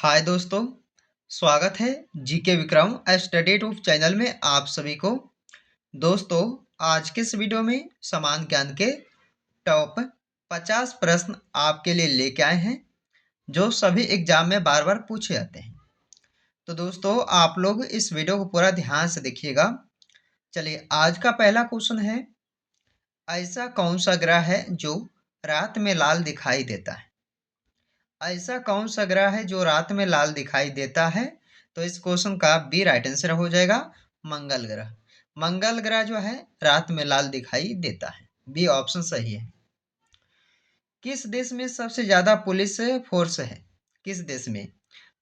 हाय दोस्तों, स्वागत है GK Vikram study tube channel में आप सभी को। दोस्तों, आज के इस वीडियो में समान ज्ञान के टॉप 50 प्रश्न आपके लिए लेके आए हैं जो सभी एग्जाम में बार बार पूछे जाते हैं। तो दोस्तों, आप लोग इस वीडियो को पूरा ध्यान से देखिएगा। चलिए, आज का पहला क्वेश्चन है, ऐसा कौन सा ग्रह है जो रात में लाल दिखाई देता है? ऐसा कौन सा ग्रह है जो रात में लाल दिखाई देता है? तो इस क्वेश्चन का बी राइट आंसर हो जाएगा, मंगल ग्रह। मंगल ग्रह जो है रात में लाल दिखाई देता है। बी ऑप्शन सही है। किस देश में सबसे ज्यादा पुलिस फोर्स है? किस देश में?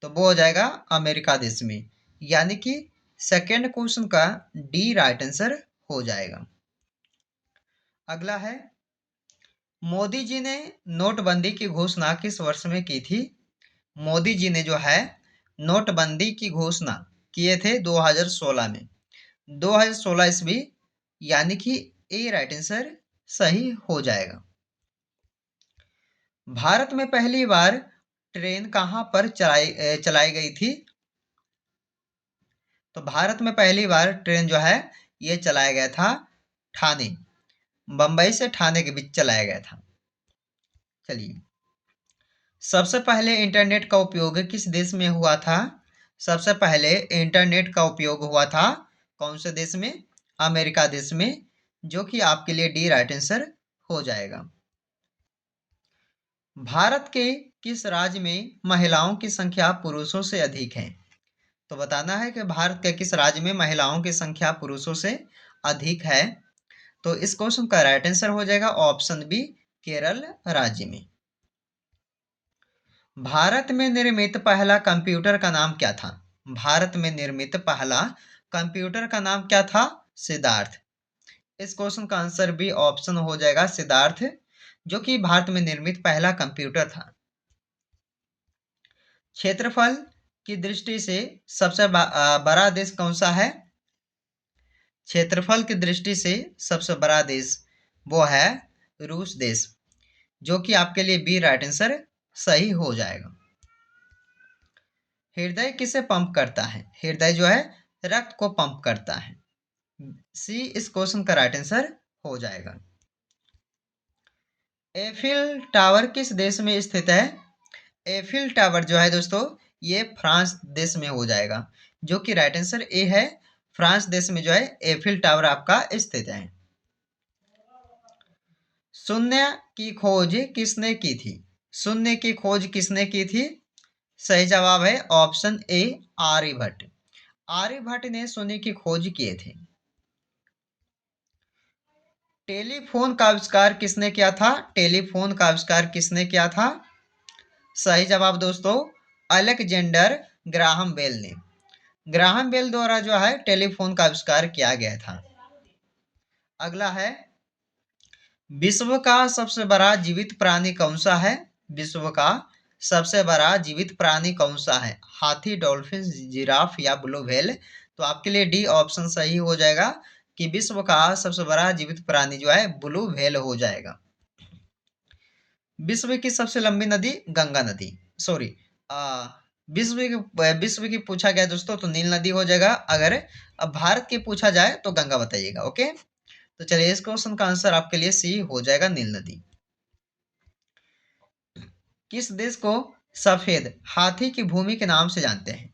तो वो हो जाएगा अमेरिका देश में। यानी कि सेकेंड क्वेश्चन का डी राइट आंसर हो जाएगा। अगला है, मोदी जी ने नोटबंदी की घोषणा किस वर्ष में की थी? मोदी जी ने जो है नोटबंदी की घोषणा किए थे 2016 में। 2016 ईस्वी, यानी कि ए राइट आंसर सही हो जाएगा। भारत में पहली बार ट्रेन कहां पर चलाई गई थी? तो भारत में पहली बार ट्रेन जो है ये चलाया गया था ठाणे, बंबई से ठाणे के बीच चलाया गया था। चलिए, सबसे पहले इंटरनेट का उपयोग किस देश में हुआ था? सबसे पहले इंटरनेट का उपयोग हुआ था कौन से देश में? अमेरिका देश में, जो कि आपके लिए डी राइट आंसर हो जाएगा। भारत के किस राज्य में महिलाओं की संख्या पुरुषों से अधिक है? तो बताना है कि भारत के किस राज्य में महिलाओं की संख्या पुरुषों से अधिक है। तो इस क्वेश्चन का राइट आंसर हो जाएगा ऑप्शन बी, केरल राज्य में। भारत में निर्मित पहला कंप्यूटर का नाम क्या था? भारत में निर्मित पहला कंप्यूटर का नाम क्या था? सिद्धार्थ। इस क्वेश्चन का आंसर भी ऑप्शन हो जाएगा सिद्धार्थ, जो कि भारत में निर्मित पहला कंप्यूटर था। क्षेत्रफल की दृष्टि से सबसे बड़ा देश कौन सा है? क्षेत्रफल की दृष्टि से सबसे बड़ा देश वो है रूस देश, जो कि आपके लिए बी राइट आंसर सही हो जाएगा। हृदय किसे पंप करता है? हृदय जो है रक्त को पंप करता है। सी इस क्वेश्चन का राइट आंसर हो जाएगा। एफिल टावर किस देश में स्थित है? एफिल टावर जो है दोस्तों ये फ्रांस देश में हो जाएगा, जो कि राइट आंसर ए है। फ्रांस देश में जो है एफिल टावर आपका स्थित है। शून्य की खोज किसने की थी? शून्य की खोज किसने की थी? सही जवाब है ऑप्शन ए, आर्यभट्ट। आर्यभट्ट ने शून्य की खोज किए थे। टेलीफोन का आविष्कार किसने किया था? टेलीफोन का आविष्कार किसने किया था? सही जवाब दोस्तों अलेक्जेंडर ग्राहम बेल ने। ग्राहम बेल द्वारा जो है टेलीफोन का आविष्कार किया गया था। अगला है, विश्व का सबसे बड़ा जीवित प्राणी कौन सा है? विश्व का सबसे बड़ा जीवित प्राणी कौन सा है? हाथी, डॉल्फिन, जिराफ या ब्लू व्हेल? तो आपके लिए डी ऑप्शन सही हो जाएगा कि विश्व का सबसे बड़ा जीवित प्राणी जो है ब्लू व्हेल हो जाएगा। विश्व की सबसे लंबी नदी गंगा नदी, सॉरी, विश्व की पूछा गया दोस्तों तो नील नदी हो जाएगा। अगर अब भारत की पूछा जाए तो गंगा बताइएगा। ओके, तो चलिए इस क्वेश्चन का आंसर आपके लिए सी हो जाएगा, नील नदी। किस देश को सफेद हाथी की भूमि के नाम से जानते हैं?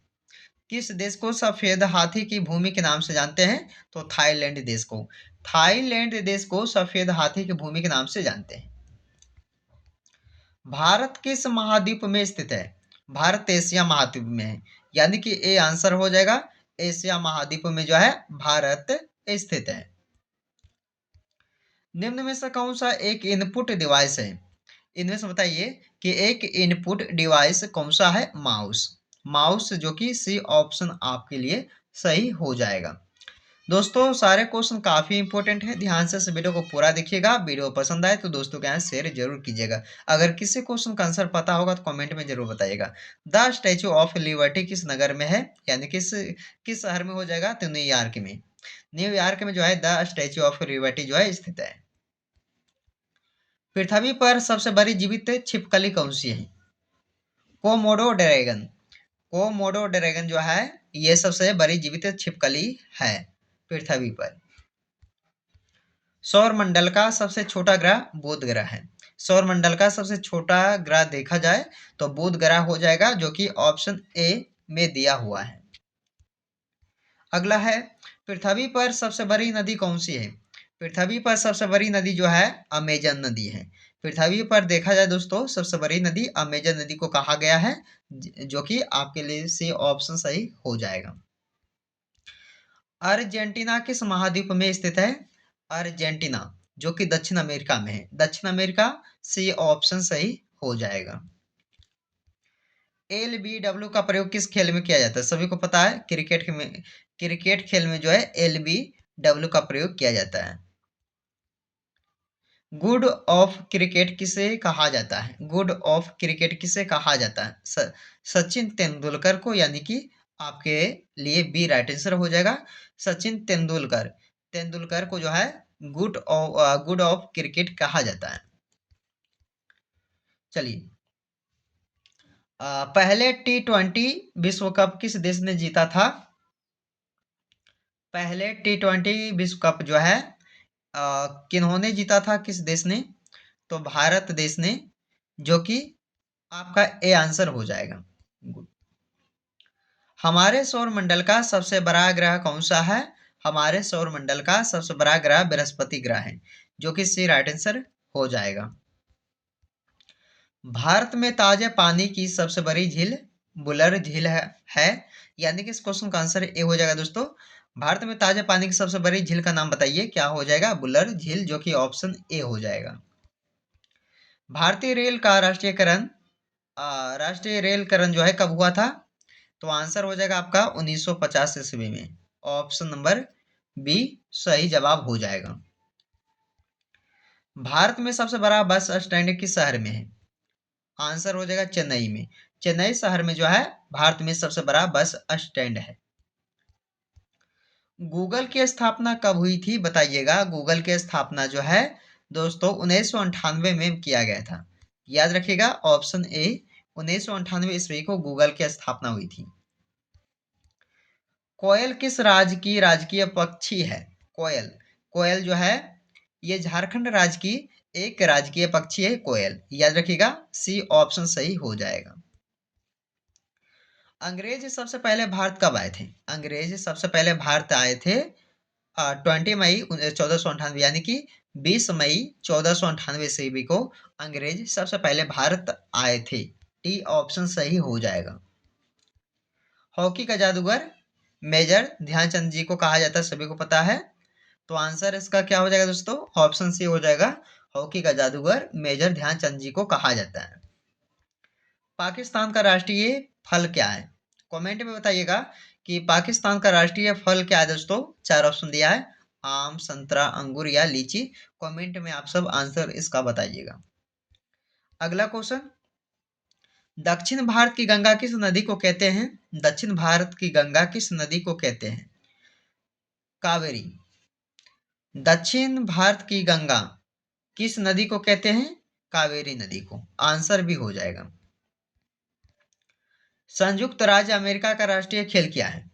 किस देश को सफेद हाथी की भूमि के नाम से जानते हैं? तो थाईलैंड देश को। थाईलैंड देश को सफेद हाथी की भूमि के नाम से जानते हैं। भारत किस महाद्वीप में स्थित है? भारत एशिया महाद्वीप में है, यानी कि ए आंसर हो जाएगा। एशिया महाद्वीप में जो है भारत स्थित है। निम्न में से कौन सा एक इनपुट डिवाइस है? इनमें से बताइए कि एक इनपुट डिवाइस कौन सा है? माउस। माउस, जो कि सी ऑप्शन आपके लिए सही हो जाएगा। दोस्तों, सारे क्वेश्चन काफी इंपॉर्टेंट है, ध्यान से इस वीडियो को पूरा देखिएगा। वीडियो पसंद आए तो दोस्तों के यहाँ शेयर जरूर कीजिएगा। अगर किसी क्वेश्चन का आंसर पता होगा तो कमेंट में जरूर बताइएगा। द स्टैचू ऑफ लिबर्टी किस नगर में है, यानी किस शहर में हो जाएगा? तो न्यूयॉर्क में। न्यूयॉर्क में जो है द स्टैचू ऑफ लिबर्टी जो है स्थित है। पृथ्वी पर सबसे बड़ी जीवित छिपकली कौन सी है? Komodo dragon. कोमोडो ड्रैगन जो है ये सबसे बड़ी जीवित छिपकली है पृथ्वी पर। सौर मंडल का सबसे छोटा ग्रह बुध ग्रह है। सौर मंडल का सबसे छोटा ग्रह देखा जाए तो बुध ग्रह हो जाएगा, जो कि ऑप्शन ए में दिया हुआ है। अगला है, पृथ्वी पर सबसे बड़ी नदी कौन सी है? पृथ्वी पर सबसे बड़ी नदी जो है अमेजन नदी है। पृथ्वी पर देखा जाए दोस्तों सबसे बड़ी नदी अमेजन नदी को कहा गया है, जो कि आपके लिए सी ऑप्शन सही हो जाएगा। अर्जेंटीना किस महाद्वीप में स्थित है? अर्जेंटीना जो कि दक्षिण अमेरिका में है। दक्षिण अमेरिका, सी ऑप्शन सही हो जाएगा। एलबीडब्ल्यू का प्रयोग किस खेल में किया जाता है? सभी को पता है, क्रिकेट खेल में जो है एलबीडब्ल्यू का प्रयोग किया जाता है। गुड ऑफ क्रिकेट किसे कहा जाता है? गुड ऑफ क्रिकेट किसे कहा जाता है? सचिन तेंदुलकर को, यानी कि आपके लिए बी राइट आंसर हो जाएगा। सचिन तेंदुलकर को जो है गुड ऑफ क्रिकेट कहा जाता है। चलिए, पहले T20 विश्व कप किस देश ने जीता था? पहले T20 विश्व कप जो है किन्होंने जीता था, किस देश ने? तो भारत देश ने, जो कि आपका ए आंसर हो जाएगा। हमारे सौर मंडल का सबसे बड़ा ग्रह कौन सा है? हमारे सौर मंडल का सबसे बड़ा ग्रह बृहस्पति ग्रह है, जो कि सी राइट आंसर हो जाएगा। भारत में ताजे पानी की सबसे बड़ी झील बुलर झील है, यानी कि इस क्वेश्चन का आंसर ए हो जाएगा दोस्तों। भारत में ताजे पानी की सबसे बड़ी झील का नाम बताइए, क्या हो जाएगा? बुलर झील, जो कि ऑप्शन ए हो जाएगा। भारतीय रेल का राष्ट्रीय रेलकरण जो है कब हुआ था? तो आंसर हो जाएगा आपका 1950 ईस्वी में। ऑप्शन नंबर बी सही जवाब हो जाएगा। भारत में सबसे बड़ा बस स्टैंड किस शहर में है? आंसर हो जाएगा चेन्नई में। चेन्नई शहर में जो है भारत में सबसे बड़ा बस स्टैंड है। गूगल की स्थापना कब हुई थी बताइएगा? गूगल की स्थापना जो है दोस्तों 1998 में किया गया था। याद रखिएगा, ऑप्शन ए 1998 ईस्वी को गूगल की स्थापना हुई थी। कोयल किस राज्य की राजकीय पक्षी है? कोयल जो है ये झारखंड राज्य की एक राजकीय पक्षी है कोयल। याद रखिएगा, सी ऑप्शन सही हो जाएगा। अंग्रेज सबसे पहले भारत कब आए थे? अंग्रेज सबसे पहले भारत आए थे 20 मई 1498, यानी कि 20 मई 1498 ईस्वी को अंग्रेज सबसे पहले भारत आए थे। टी ऑप्शन सही हो जाएगा। हॉकी का जादूगर मेजर ध्यानचंद जी को कहा जाता है, सभी को पता है। तो आंसर इसका क्या हो जाएगा दोस्तों? ऑप्शन सी हो जाएगा। हॉकी का जादूगर मेजर ध्यानचंद जी को कहा जाता है। पाकिस्तान का राष्ट्रीय फल क्या है? कमेंट में बताइएगा कि पाकिस्तान का राष्ट्रीय फल क्या है दोस्तों। 4 ऑप्शन दिया है, आम, संतरा, अंगूर या लीची। कमेंट में आप सब आंसर इसका बताइएगा। अगला क्वेश्चन, दक्षिण भारत की गंगा किस नदी को कहते हैं? दक्षिण भारत की गंगा किस नदी को कहते हैं? कावेरी। दक्षिण भारत की गंगा किस नदी को कहते हैं? कावेरी नदी को। आंसर भी हो जाएगा। संयुक्त राज्य अमेरिका का राष्ट्रीय खेल क्या है?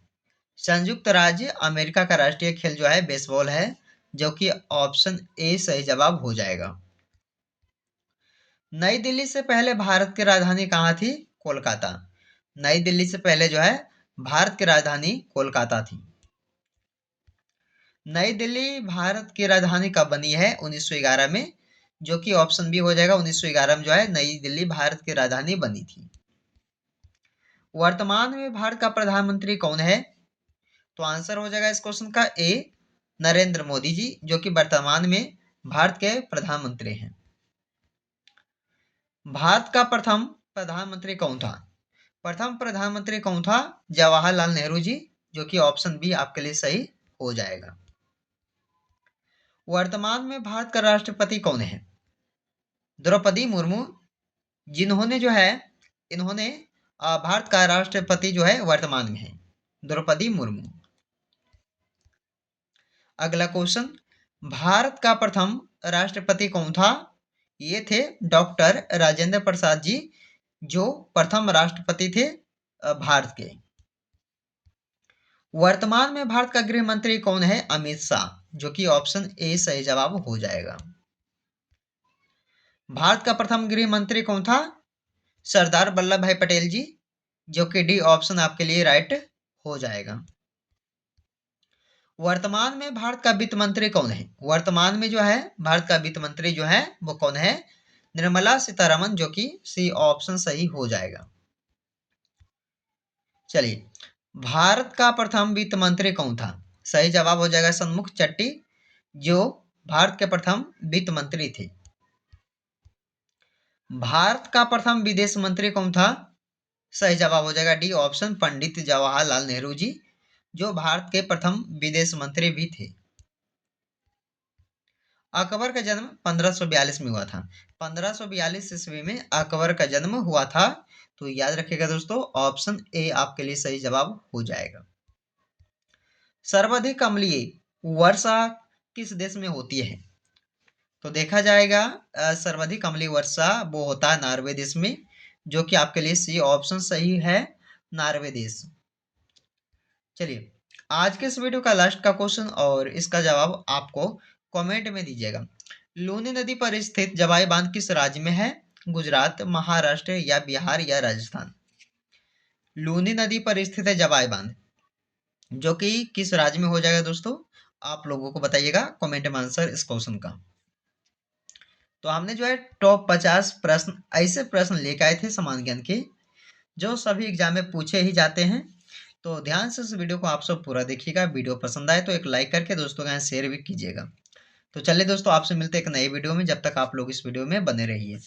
संयुक्त राज्य अमेरिका का राष्ट्रीय खेल जो है बेसबॉल है, जो कि ऑप्शन ए सही जवाब हो जाएगा। नई दिल्ली से पहले भारत की राजधानी कहाँ थी? कोलकाता। नई दिल्ली से पहले जो है भारत की राजधानी कोलकाता थी। नई दिल्ली भारत की राजधानी कब बनी है? 1911 में, जो कि ऑप्शन बी हो जाएगा। 1911 में जो है नई दिल्ली भारत की राजधानी बनी थी। वर्तमान में भारत का प्रधानमंत्री कौन है? तो आंसर हो जाएगा इस क्वेश्चन का ए नरेंद्र मोदी जी, जो कि वर्तमान में भारत के प्रधानमंत्री हैं। भारत का प्रथम प्रधानमंत्री कौन था? प्रथम प्रधानमंत्री कौन था? जवाहरलाल नेहरू जी, जो कि ऑप्शन बी आपके लिए सही हो जाएगा। वर्तमान में भारत का राष्ट्रपति कौन है? द्रौपदी मुर्मू, जिन्होंने जो है इन्होंने भारत का राष्ट्रपति जो है वर्तमान में है द्रौपदी मुर्मू। अगला क्वेश्चन, भारत का प्रथम राष्ट्रपति कौन था? ये थे डॉक्टर राजेंद्र प्रसाद जी, जो प्रथम राष्ट्रपति थे भारत के। वर्तमान में भारत का गृह मंत्री कौन है? अमित शाह, जो कि ऑप्शन ए सही जवाब हो जाएगा। भारत का प्रथम गृह मंत्री कौन था? सरदार वल्लभ भाई पटेल जी, जो कि डी ऑप्शन आपके लिए राइट हो जाएगा। वर्तमान में भारत का वित्त मंत्री कौन है? वर्तमान में जो है भारत का वित्त मंत्री जो है वो कौन है? निर्मला सीतारमन, जो कि सी ऑप्शन सही हो जाएगा। चलिए, भारत का प्रथम वित्त मंत्री कौन था? सही जवाब हो जाएगा सन्मुख चट्टी, जो भारत के प्रथम वित्त मंत्री थे। भारत का प्रथम विदेश मंत्री कौन था? सही जवाब हो जाएगा डी ऑप्शन, पंडित जवाहरलाल नेहरू जी, जो भारत के प्रथम विदेश मंत्री भी थे। अकबर का जन्म 1542 में हुआ था। 1542 ईस्वी में अकबर का जन्म हुआ था, तो याद रखिएगा दोस्तों, ऑप्शन ए आपके लिए सही जवाब हो जाएगा। सर्वाधिक अम्लीय वर्षा किस देश में होती है? तो देखा जाएगा सर्वाधिक अम्लीय वर्षा वो होता है नॉर्वे देश में, जो कि आपके लिए सी ऑप्शन सही है, नॉर्वे देश। चलिए, आज के इस वीडियो का लास्ट का क्वेश्चन और इसका जवाब आपको कमेंट में दीजिएगा। लूनी नदी पर स्थित जवाई बांध किस राज्य में है? गुजरात, महाराष्ट्र या बिहार या राजस्थान? लूनी नदी पर स्थित है जवाई बांध, जो कि किस राज्य में हो जाएगा दोस्तों? आप लोगों को बताइएगा कमेंट में आंसर इस क्वेश्चन का। तो हमने जो है टॉप 50 प्रश्न ऐसे प्रश्न लेकर आए थे समान ज्ञान के, जो सभी एग्जाम में पूछे ही जाते हैं। तो ध्यान से इस वीडियो को आप सब पूरा देखिएगा। वीडियो पसंद आए तो एक लाइक करके दोस्तों के यहाँ शेयर भी कीजिएगा। तो चलिए दोस्तों, आपसे मिलते हैं एक नई वीडियो में। जब तक आप लोग इस वीडियो में बने रहिए।